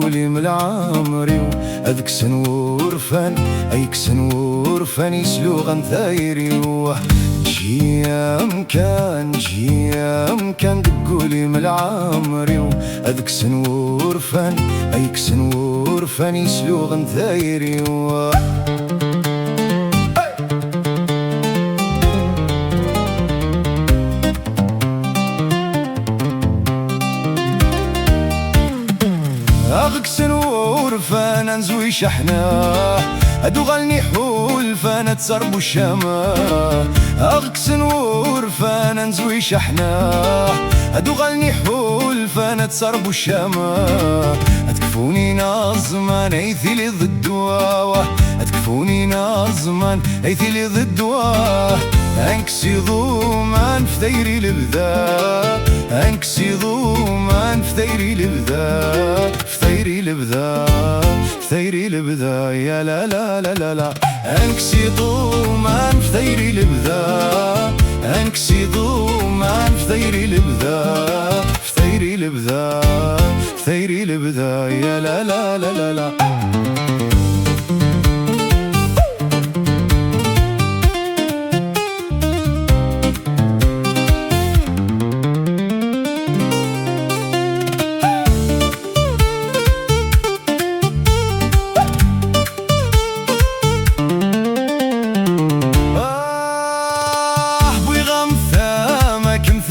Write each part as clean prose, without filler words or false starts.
تقولي من عمري هذاك سنور فان هيك سنور فان يسلو غنثايري جيام كان تقولي من عمري هذاك سنور فان هيك سنور فان يسلو غنثايري أغك سنور فانا نزوي شحنا هادو غالني حول فانا تسربو الشما أغك سنور فانا نزوي شحنا هادو غالني حول فانا تسربو الشما هتكفوني نازمان ايثي لي ضدوا هتكفوني نازمان ايثي لي ضدوا انكسي ضومان في دايري لبدا انكسي ضومان في دايري لبدا في دايري لبدا في دايري لبدا يا لا لا لا لا لا انكسي ضومان في دايري لبدا انكسي ضومان في دايري لبدا في دايري لبدا في دايري لبدا يا لا لا لا لا لا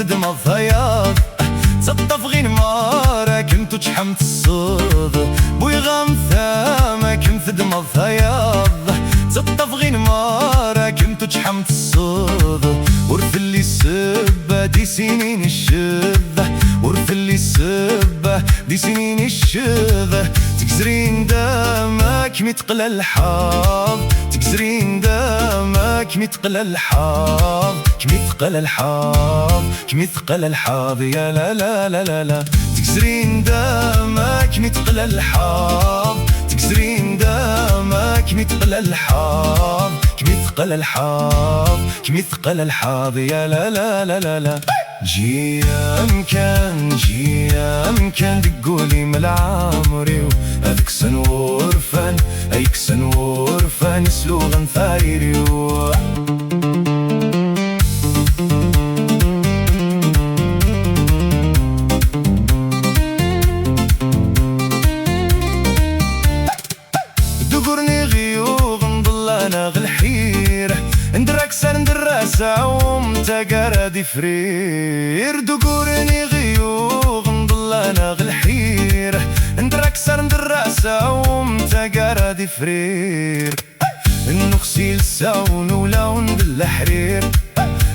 خدمة الضياض تطف غير مارا كنتو تشحمت الصوض بوي غامثامة كنت خدمة الضياض تطف غير مارا كنتو تشحمت الصوض ورث اللي السبة دي سنين الشذة ورث اللي السبة دي سنين الشذة تكسرين دامك متقلى الحاض تكسرين دامك متقلى الحاض كمثقل الحاض كمثقل الحاض يا لا لا لا لا لا تكسرين دامك متقل الحاض تكسرين دامك متقل الحاض كمثقل الحاض كمثقل الحاض يا لا لا لا لا لا جيام كان تقولي من عمري هذاك سنور فان هيك سنور فان يسلو غنثايري دقرني غيوغ نضل انا غالحير ندركسر ندراسة ومتقرد فرير دقرني غيوغ نضل انا غالحير ندركسر ندراسة ومتقرد فرير النخسي لساون ولون بالحرير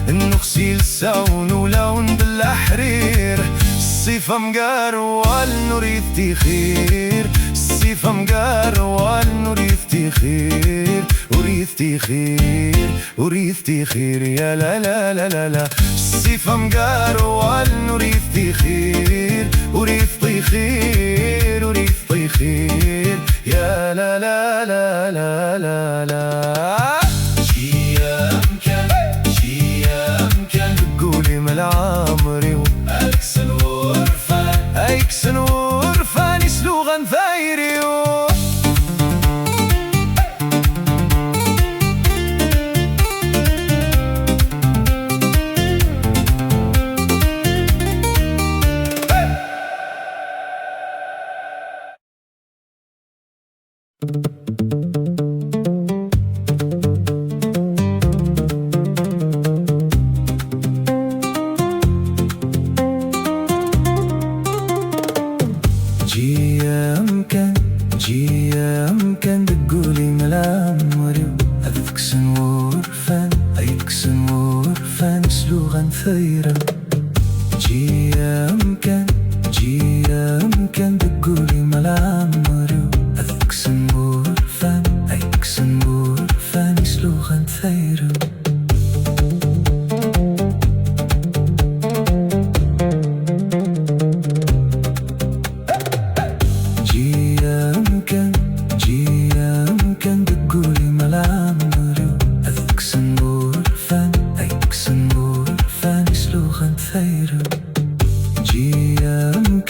النخسي لساون ولون بالحرير الصيفة مقاروال نريد خير الصيفة مقاروال نريد خير وريثتي خير وريثتي خير يا لا لا لا لا لا الصيفة مقاروال نريد خير وريثتي خير وريثتي خير يا لا لا لا لا لا لا جيام كان تقولي من عمري هيك سنور فان هيك سنور فان يسلو غنثايري جيام كان تقولي من عمري هذاك سنور فان هيك سنور فان يسلو غنثايري جيام كان تقولي من عمري هذاك سنور فان هيك سنور فان يسلو غنثايري جيام كان تقولي من عمري هذاك سنور فان هيك سنور فان يسلو غنثايري جيام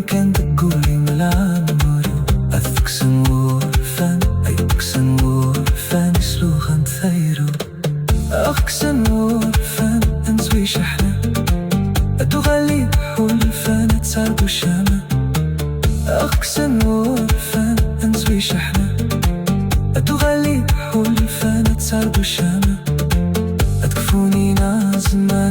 كان تقولي أتغلي حلفانة سرد الشامة أقسم ورفان أنزوي شحنة أتغلي حلفانة سرد الشامة أتكفوني نازمة